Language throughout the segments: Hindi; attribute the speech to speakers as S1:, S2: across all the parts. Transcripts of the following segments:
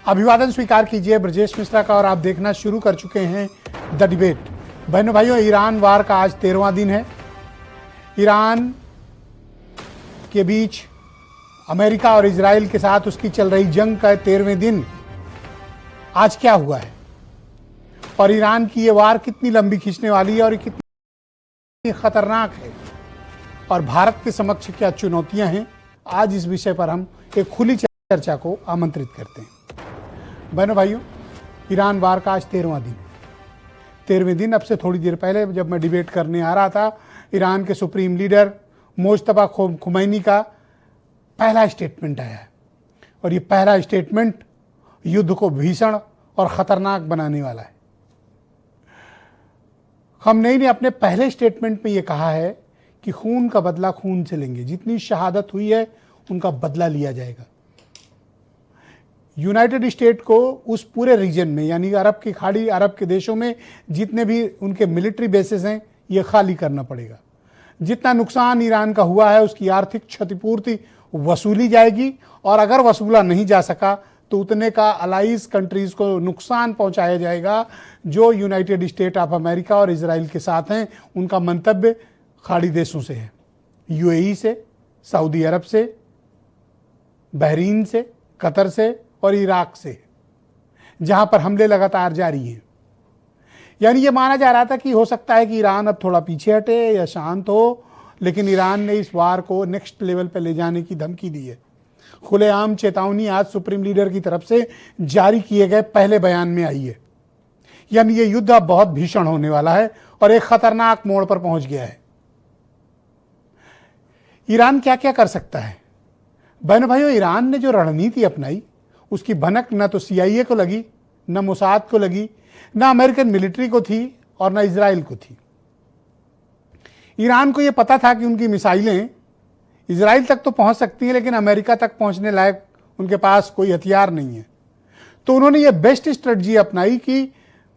S1: अभिवादन स्वीकार कीजिए ब्रजेश मिश्रा का और आप देखना शुरू कर चुके हैं द डिबेट। बहनों भाइयों, ईरान वार का आज 13वां दिन है। ईरान के बीच अमेरिका और इजराइल के साथ उसकी चल रही जंग का 13वें दिन आज क्या हुआ है और ईरान की ये वार कितनी लंबी खींचने वाली है और कितनी खतरनाक है और भारत के समक्ष क्या चुनौतियां हैं, आज इस विषय पर हम एक खुली चर्चा को आमंत्रित करते हैं। बहनों भाइयों, ईरान वार का आज 13वें दिन। अब से थोड़ी देर पहले जब मैं डिबेट करने आ रहा था, ईरान के सुप्रीम लीडर मुज्तबा खुमैनी का पहला स्टेटमेंट आया है और ये पहला स्टेटमेंट युद्ध को भीषण और खतरनाक बनाने वाला है। खमनेई ने अपने पहले स्टेटमेंट में ये कहा है कि खून का बदला खून से लेंगे, जितनी शहादत हुई है उनका बदला लिया जाएगा। यूनाइटेड स्टेट को उस पूरे रीजन में, यानी अरब की खाड़ी, अरब के देशों में जितने भी उनके मिलिट्री बेसेस हैं, ये खाली करना पड़ेगा। जितना नुकसान ईरान का हुआ है उसकी आर्थिक क्षतिपूर्ति वसूली जाएगी और अगर वसूला नहीं जा सका तो उतने का अलाइज कंट्रीज को नुकसान पहुंचाया जाएगा जो यूनाइटेड स्टेट ऑफ अमेरिका और इजराइल के साथ हैं। उनका मंतव्य खाड़ी देशों से है, यूएई से, सऊदी अरब से, बहरीन से, कतर से और इराक से, जहां पर हमले लगातार जारी हैं। यानी ये माना जा रहा था कि हो सकता है कि ईरान अब थोड़ा पीछे हटे या शांत हो, लेकिन ईरान ने इस वार को नेक्स्ट लेवल पर ले जाने की धमकी दी है। खुलेआम चेतावनी आज सुप्रीम लीडर की तरफ से जारी किए गए पहले बयान में आई है। यानी ये युद्ध अब बहुत भीषण होने वाला है और एक खतरनाक मोड़ पर पहुंच गया है। ईरान क्या क्या कर सकता है? बहनों भाइयों, ईरान ने जो रणनीति अपनाई उसकी भनक न तो सीआईए को लगी, न मोसाद को लगी, न अमेरिकन मिलिट्री को थी और न इजराइल को थी। ईरान को यह पता था कि उनकी मिसाइलें इजराइल तक तो पहुंच सकती हैं, लेकिन अमेरिका तक पहुंचने लायक उनके पास कोई हथियार नहीं है। तो उन्होंने ये बेस्ट स्ट्रेटजी अपनाई कि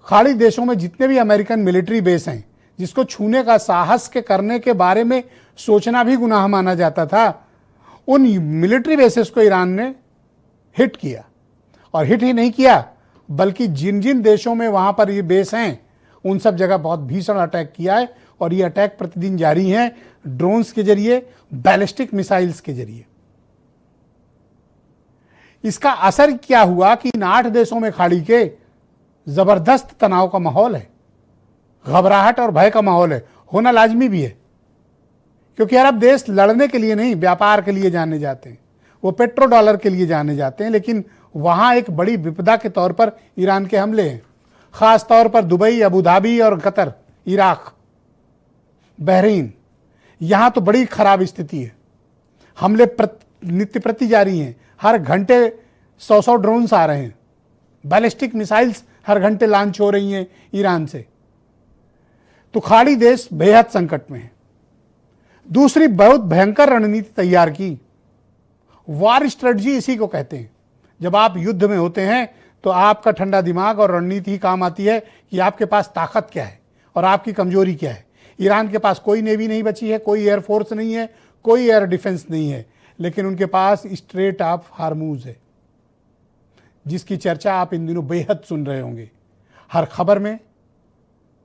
S1: खाड़ी देशों में जितने भी अमेरिकन मिलिट्री बेस हैं, जिसको छूने का साहस के करने के बारे में सोचना भी गुनाह माना जाता था, उन मिलिट्री बेसेस को ईरान ने हिट किया। और हिट ही नहीं किया, बल्कि जिन जिन देशों में वहां पर ये बेस हैं उन सब जगह बहुत भीषण अटैक किया है और ये अटैक प्रतिदिन जारी हैं, ड्रोन्स के जरिए, बैलिस्टिक मिसाइल्स के जरिए। इसका असर क्या हुआ कि इन 8 देशों में खाड़ी के जबरदस्त तनाव का माहौल है, घबराहट और भय का माहौल है, होना लाजमी भी है, क्योंकि अरब देश लड़ने के लिए नहीं, व्यापार के लिए जाने जाते हैं, वो पेट्रो डॉलर के लिए जाने जाते हैं। लेकिन वहां एक बड़ी विपदा के तौर पर ईरान के हमले हैं, खास तौर पर दुबई, अबू धाबी और कतर, इराक, बहरीन, यहां तो बड़ी खराब स्थिति है। हमले नित्य प्रति जारी हैं, हर घंटे 100 ड्रोन्स आ रहे हैं, बैलिस्टिक मिसाइल्स हर घंटे लॉन्च हो रही हैं ईरान से। तो खाड़ी देश बेहद संकट में है। दूसरी बहुत भयंकर रणनीति तैयार की, वार स्ट्रेटजी इसी को कहते हैं। जब आप युद्ध में होते हैं तो आपका ठंडा दिमाग और रणनीति ही काम आती है कि आपके पास ताकत क्या है और आपकी कमजोरी क्या है। ईरान के पास कोई नेवी नहीं बची है, कोई एयरफोर्स नहीं है, कोई एयर डिफेंस नहीं है, लेकिन उनके पास स्ट्रेट ऑफ हार्मूज है, जिसकी चर्चा आप इन दिनों बेहद सुन रहे होंगे, हर खबर में,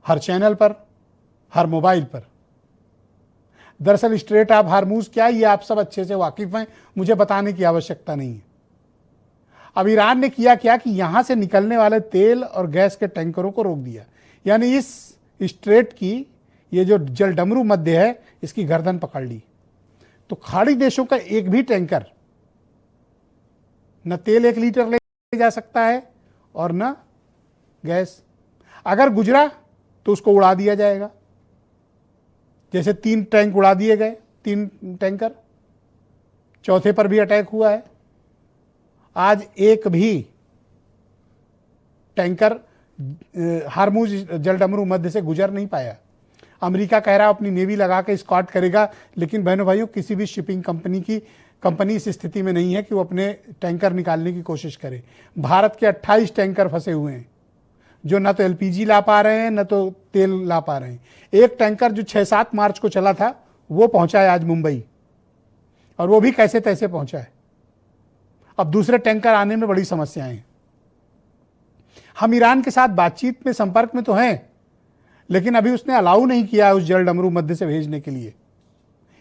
S1: हर चैनल पर, हर मोबाइल पर। दरअसल स्ट्रेट ऑफ हार्मूज क्या है, ये आप सब अच्छे से वाकिफ हैं, मुझे बताने की आवश्यकता नहीं है। अब ईरान ने किया क्या कि यहां से निकलने वाले तेल और गैस के टैंकरों को रोक दिया। यानी इस स्ट्रेट की ये जो जलडमरू मध्य है, इसकी गर्दन पकड़ ली। तो खाड़ी देशों का एक भी टैंकर न तेल 1 लीटर ले जा सकता है और न गैस। अगर गुजरा तो उसको उड़ा दिया जाएगा। जैसे 3 टैंक उड़ा दिए गए, 3 टैंकर, चौथे पर भी अटैक हुआ है। आज एक भी टैंकर हार्मूज जलडमरू मध्य से गुजर नहीं पाया। अमेरिका कह रहा अपनी नेवी लगा के स्कॉट करेगा, लेकिन बहनों भाइयों, किसी भी शिपिंग कंपनी इस स्थिति में नहीं है कि वो अपने टैंकर निकालने की कोशिश करे। भारत के 28 टैंकर फंसे हुए हैं जो न तो एलपीजी ला पा रहे हैं न तो तेल ला पा रहे हैं। एक टैंकर जो 6-7 मार्च को चला था वो पहुंचा है आज मुंबई, और वो भी कैसे तैसे पहुंचा है। अब दूसरे टैंकर आने में बड़ी समस्याएं हैं। हम ईरान के साथ बातचीत में, संपर्क में तो हैं, लेकिन अभी उसने अलाउ नहीं किया उस जल डमरू मध्य से भेजने के लिए।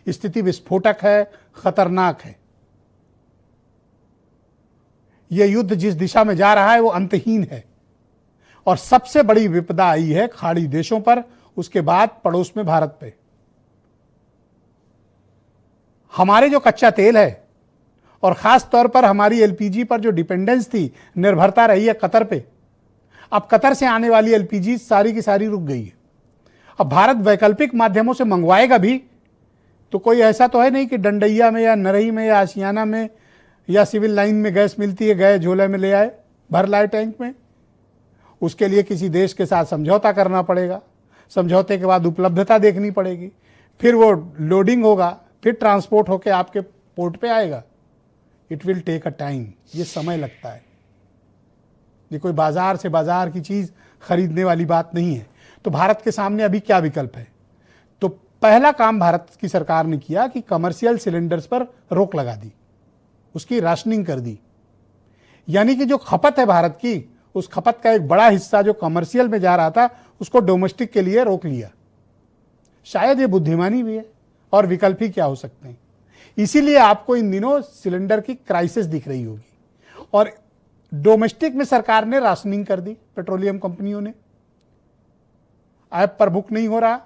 S1: स्थिति विस्फोटक है, खतरनाक है। यह युद्ध जिस दिशा में जा रहा है वो अंतहीन है, और सबसे बड़ी विपदा आई है खाड़ी देशों पर, उसके बाद पड़ोस में भारत पे। हमारे जो कच्चा तेल है और खास तौर पर हमारी एलपीजी पर जो डिपेंडेंस थी, निर्भरता रही है कतर पे, अब कतर से आने वाली एलपीजी सारी की सारी रुक गई है। अब भारत वैकल्पिक माध्यमों से मंगवाएगा भी तो कोई ऐसा तो है नहीं कि डंडैया में या नरही में या आशियाना में या सिविल लाइन में गैस मिलती है, गए झोले में ले आए, भर लाए टैंक में। उसके लिए किसी देश के साथ समझौता करना पड़ेगा, समझौते के बाद उपलब्धता देखनी पड़ेगी, फिर वो लोडिंग होगा, फिर ट्रांसपोर्ट होके आपके पोर्ट पे आएगा। It will take a time, ये समय लगता है। ये कोई बाजार से बाजार की चीज खरीदने वाली बात नहीं है। तो भारत के सामने अभी क्या विकल्प है? तो पहला काम भारत की सरकार ने किया कि कमर्शियल सिलेंडर्स पर रोक लगा दी, उसकी राशनिंग कर दी। यानी कि जो खपत है भारत की, उस खपत का एक बड़ा हिस्सा जो कमर्शियल में जा रहा था, उसको डोमेस्टिक के लिए रोक लिया। शायद ये बुद्धिमानी भी है, और विकल्प ही क्या हो सकते हैं। इसीलिए आपको इन दिनों सिलेंडर की क्राइसिस दिख रही होगी। और डोमेस्टिक में सरकार ने राशनिंग कर दी, पेट्रोलियम कंपनियों ने, ऐप पर बुक नहीं हो रहा।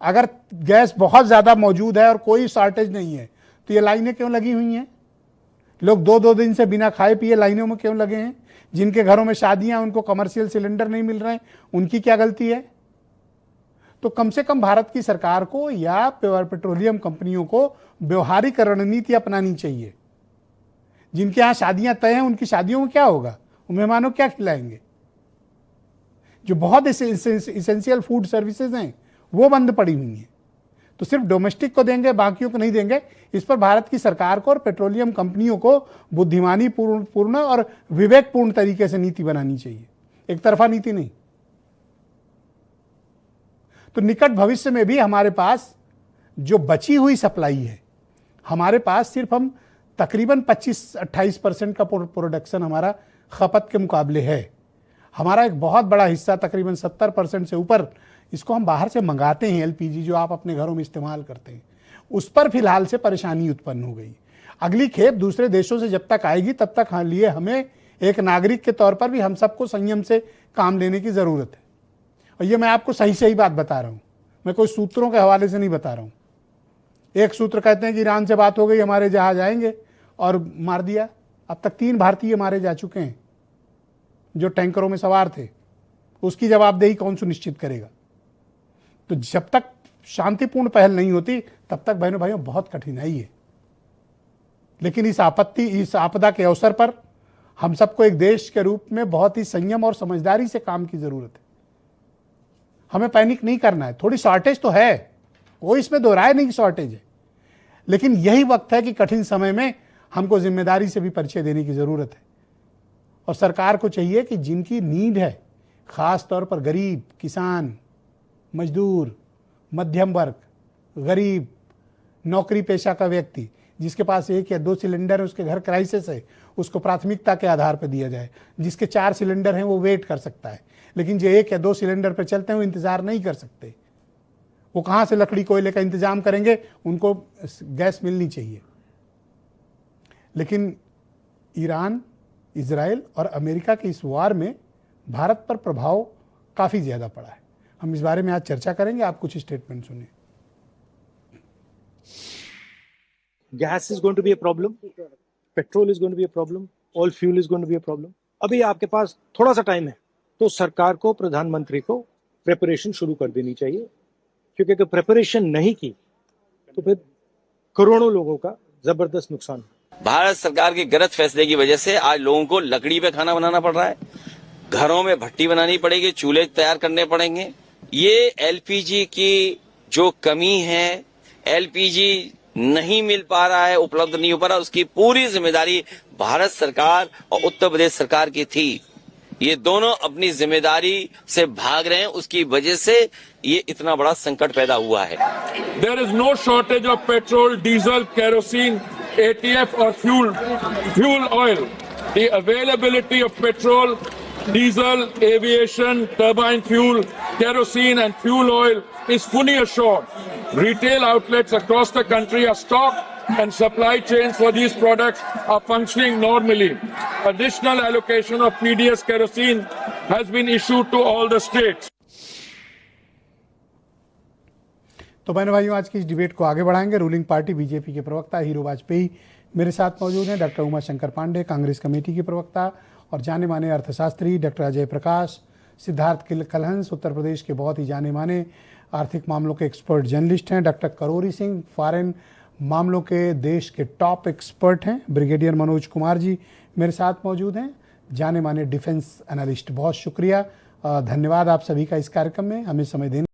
S1: अगर गैस बहुत ज्यादा मौजूद है और कोई शॉर्टेज नहीं है तो ये लाइनें क्यों लगी हुई हैं? लोग 2-2 दिन से बिना खाए पिए लाइनों में क्यों लगे हैं? जिनके घरों में शादियां, उनको कमर्शियल सिलेंडर नहीं मिल रहे हैं, उनकी क्या गलती है? तो कम से कम भारत की सरकार को या पेट्रोलियम कंपनियों को व्यवहारिक रणनीति अपनानी चाहिए। जिनके यहाँ शादियां तय हैं, उनकी शादियों में क्या होगा? वो मेहमानों क्या खिलाएंगे? जो बहुत इसेंशियल फूड सर्विसेज हैं वो बंद पड़ी हुई हैं। तो सिर्फ डोमेस्टिक को देंगे, बाकियों को नहीं देंगे। इस पर भारत की सरकार को और पेट्रोलियम कंपनियों को बुद्धिमानी पूर्ण और विवेकपूर्ण तरीके से नीति बनानी चाहिए, एक तरफा नीति नहीं। तो निकट भविष्य में भी हमारे पास जो बची हुई सप्लाई है, हमारे पास सिर्फ हम तकरीबन 25-28% का प्रोडक्शन हमारा खपत के मुकाबले है। हमारा एक बहुत बड़ा हिस्सा, तकरीबन 70% से ऊपर, इसको हम बाहर से मंगाते हैं। एलपीजी जो आप अपने घरों में इस्तेमाल करते हैं, उस पर फिलहाल से परेशानी उत्पन्न हो गई। अगली खेप दूसरे देशों से जब तक आएगी, तब तक लिए हमें एक नागरिक के तौर पर भी हम सबको संयम से काम लेने की ज़रूरत है। और ये मैं आपको सही सही बात बता रहा हूँ, मैं कोई सूत्रों के हवाले से नहीं बता रहा हूँ। एक सूत्र कहते हैं कि ईरान से बात हो गई, हमारे जहाज आएंगे, और मार दिया। अब तक 3 भारतीय मारे जा चुके हैं जो टैंकरों में सवार थे। उसकी जवाबदेही कौन सुनिश्चित करेगा? तो जब तक शांतिपूर्ण पहल नहीं होती, तब तक बहनों भाइयों बहुत कठिनाई है। लेकिन इस आपदा के अवसर पर हम सबको एक देश के रूप में बहुत ही संयम और समझदारी से काम की जरूरत है। हमें पैनिक नहीं करना है। थोड़ी शॉर्टेज तो है, कोई इसमें दो राय नहीं कि शॉर्टेज है, लेकिन यही वक्त है कि कठिन समय में हमको जिम्मेदारी से भी परिचय देने की जरूरत है। और सरकार को चाहिए कि जिनकी नीड है, खास तौर पर गरीब, किसान, मजदूर, मध्यम वर्ग, गरीब, नौकरी पेशा का व्यक्ति, जिसके पास 1 या 2 सिलेंडर है, उसके घर क्राइसिस है, उसको प्राथमिकता के आधार पर दिया जाए। जिसके 4 सिलेंडर हैं वो वेट कर सकता है, लेकिन जो 1 या 2 सिलेंडर पर चलते हैं वो इंतजार नहीं कर सकते। वो कहाँ से लकड़ी कोयले का इंतजाम करेंगे? उनको गैस मिलनी चाहिए। लेकिन ईरान, इजराइल और अमेरिका के इस वार में भारत पर प्रभाव काफ़ी ज़्यादा पड़ा है। हम इस बारे में आज चर्चा करेंगे। आप कुछ स्टेटमेंट सुनिए।
S2: Gas is going to be a problem, petrol is going to be a problem, all fuel is going to be a problem. अभी आपके पास थोड़ा सा टाइम है, तो सरकार को, प्रधानमंत्री को प्रिपरेशन शुरू कर देनी चाहिए, क्योंकि अगर प्रिपरेशन नहीं की तो फिर करोड़ों लोगों का जबरदस्त नुकसान।
S3: भारत सरकार के गलत फैसले की वजह से आज लोगों को लकड़ी पे खाना बनाना पड़ रहा है, घरों में भट्टी बनानी पड़ेगी, चूल्हे तैयार करने पड़ेंगे। ये एलपीजी की जो कमी है, एलपीजी नहीं मिल पा रहा है, उपलब्ध नहीं हो पा रहा, उसकी पूरी जिम्मेदारी भारत सरकार और उत्तर प्रदेश सरकार की थी। ये दोनों अपनी जिम्मेदारी से भाग रहे हैं, उसकी वजह से ये इतना बड़ा संकट पैदा हुआ है।
S4: There is no shortage of petrol, diesel, kerosene, ATF or fuel oil. The availability of petrol diesel, aviation, turbine fuel, kerosene and fuel oil is fully assured. Retail outlets across the country are stocked and supply chains for these products are functioning normally. Additional allocation of PDS kerosene has been issued to all the states.
S1: तो बहनों भाइयों, आज की इस डिबेट को आगे बढ़ाएंगे। रूलिंग पार्टी बीजेपी के प्रवक्ता हीरो वाजपेयी मेरे साथ मौजूद हैं, डॉक्टर उमा शंकर पांडे कांग्रेस कमेटी के प्रवक्ता, और जाने माने अर्थशास्त्री डॉक्टर अजय प्रकाश, सिद्धार्थ कलहंस उत्तर प्रदेश के बहुत ही जाने माने आर्थिक मामलों के एक्सपर्ट जर्नलिस्ट हैं, डॉक्टर करोरी सिंह फॉरेन मामलों के देश के टॉप एक्सपर्ट हैं, ब्रिगेडियर मनोज कुमार जी मेरे साथ मौजूद हैं, जाने माने डिफेंस एनालिस्ट। बहुत शुक्रिया, धन्यवाद आप सभी का इस कार्यक्रम में हमें समय देने